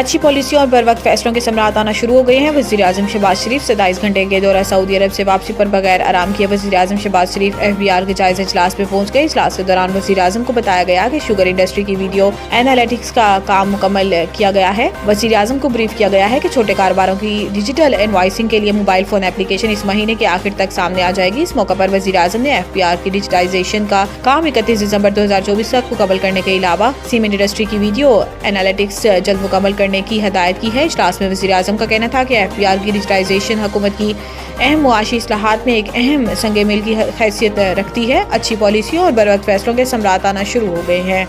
अच्छी पॉलिसियों और बर वक्त फैसलों के समरात आना शुरू हो गए हैं। वज़ीर आज़म शहबाज शरीफ 27 घंटे के दौरा सऊदी अरब से वापसी पर बगैर आराम किए वज़ीर आज़म शहबाज शरीफ FBR के जायजा इजलास में पहुंच गए। इजलास के दौरान वज़ीर आज़म को बताया गया कि शुगर इंडस्ट्री की वीडियो एनालिटिक्स का काम मुकम्मल किया गया है। वज़ीर आज़म को ब्रीफ किया गया है कि छोटे कारोबारों की डिजिटल इनवॉइसिंग के लिए मोबाइल फोन एप्लीकेशन इस महीने के आखिर तक सामने आ जाएगी। इस मौके पर वज़ीर आज़म ने FBR की डिजिटाइजेशन का काम 31 दिसंबर 2024 तक मुकम्मल करने के अलावा सीमेंट इंडस्ट्री की वीडियो एनालिटिक्स जल्द मुकम्मल करने की हदायत की है। इजलास में वज़ीर आज़म का कहना था कि FBR की डिजिटाइजेशन हुकूमत की अहम मुआशी इस्लाहात में एक अहम संगे मिल की हैसियत रखती है। अच्छी पॉलिसियों और बर वक्त फैसलों के समरात आना शुरू हो गए हैं।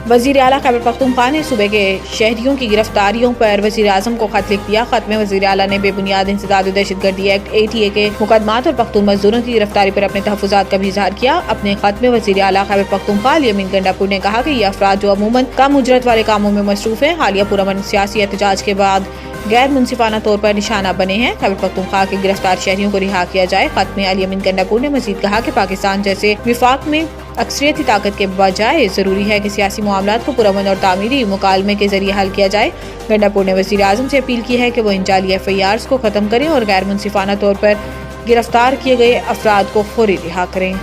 वज़ीर आला खैबर पख्तूनख्वा ने सूबे के शहरियों की गिरफ्तारियों पर वज़ीर आज़म को खत लिख दिया। खत में वज़ीर आला ने बेबुनियाद इंसदाद और दहशतगर्दी एक्ट ATA के मुकदमात और पख्तून मजदूरों की गिरफ्तारी पर अपने तहफ़्फ़ुज़ात का भी इज़हार किया। अपने खत में वज़ीर आला खैबर पख्तूनख्वा अमीन गंडापुर ने कहा कि ये अफराद जो अमूमन कम उजरत वाले कामों में मसरूफ़ हैं, हालिया पुरअमन सियासी एहतजाज के बाद गैर मुनसिफाना तौर पर निशाना बने हैं। खैबर पख्तूनख्वा के गिरफ्तार शहरियों को रिहा किया जाए। खत में अमीन गंडापुर ने मज़ीद कहा कि पाकिस्तान जैसे विफाक में अक्सरियती ताकत के बजाय ज़रूरी है कि सियासी मामलात को पुरअमन और तामीरी मुकालमे के जरिए हल किया जाए। गंडापुर ने वज़ीर आज़म से अपील की है कि वो इन जाली FIRs को ख़त्म करें और गैर मुनसिफाना तौर पर गिरफ्तार किए गए अफराद को फौरी रिहा करें।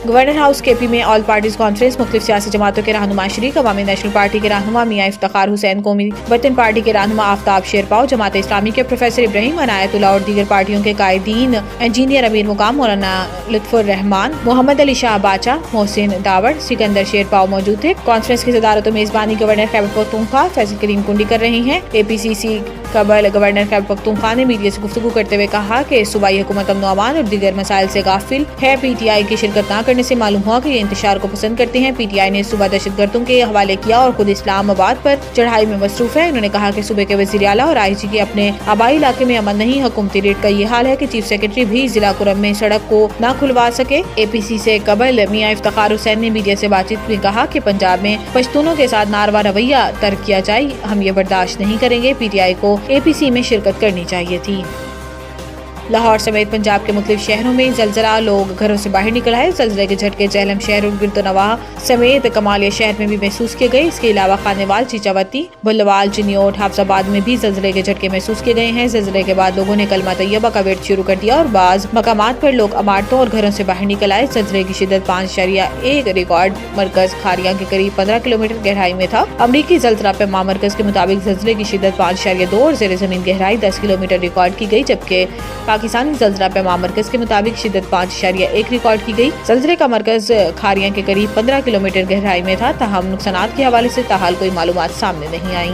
गवर्नर हाउस KP में ऑल पार्टीज कॉन्फ्रेंस मुख्तलिफ सियासी जमातों के रहनुमा शरीक। अवामी नेशनल पार्टी के रहनुमा मियाँ इफ्तिखार हुसैन, कौमी वतन पार्टी के रहनुमा आफ्ताब शेरपाव, जमात इस्लामी के प्रोफेसर इब्राहिम अनायतुल्लाह और दीगर पार्टियों के कायदीन, इंजीनियर अमीर मुकाम मौलाना लुत्फुर रहमान, मोहम्मद अली शाह बाचा, मोहसिन दावड़, सिकंदर शेरपाव मौजूद थे। कॉन्फ्रेंस की सदारत और मेजबानी गवर्नर खैबर पख्तूनख्वा फैसल करीम कुंडी कर रहे हैं। APCC कबल गवर्नर खैबर पख्तूनख्वा ने मीडिया से गुफ्तगू करते हुए कहा कि सूबाई हुकूमत अमन अमान और दीगर मसाइल से गाफिल है। PTI की शिरकत न करने से मालूम हुआ कि ये इंतशार को पसंद करते हैं। PTI ने सूबा दहशतगर्दों के हवाले किया और खुद इस्लामाबाद पर चढ़ाई में मसरूफ है। उन्होंने कहा कि सूबे के वज़ीर आला और IG के अपने आबाई इलाके में अमन नहीं, हुकूमती रेट का ये हाल है कि चीफ सेक्रेटरी भी जिला कुरम में सड़क को न खुलवा सके। APC से कबल मियाँ इफ्तिखार हुसैन ने मीडिया से बातचीत में कहा कि पंजाब में पश्तूनों के साथ नारवा रवैया तर्क किया जाए, हम ये बर्दाश्त नहीं करेंगे। PTI को APC में शिरकत करनी चाहिए थी। लाहौर समेत पंजाब के मुख्तलिफ शहरों में जलजला, लोग घरों से बाहर निकल आए। जलजले के झटके झेलम शहर और गिरदोनवाह समेत कमालिया शहर में भी महसूस किए गए। इसके अलावा खानेवाल, चीचावती, बुल्लवाल, चिन्योट, हाफजाबाद में भी जलजले के झटके महसूस किए गए हैं। जलजले के बाद लोगों ने कलमा तैयबा का विर्द शुरू कर दिया और बाज़ मकामात पर लोग इमारतों और घरों से बाहर निकल आए। जलजले की शिद्दत 5.1 रिकॉर्ड मरकज खारिया के करीब 15 किलोमीटर गहराई में था। अमरीकी जलजला पे मरकज के मुताबिक जलजले की शिद्दत 5.2 और ज़ेर ज़मीन गहराई 10 किलोमीटर रिकॉर्ड की गई, जबकि पाकिस्तानी जलजला पैमा मरकज के मुताबिक शिद्दत 5.1 रिकॉर्ड की गई। जलजले का मरकज खारिया के करीब 15 किलोमीटर गहराई में था। ताहम नुकसानात के हवाले से ताहाल कोई मालूमात सामने नहीं आई।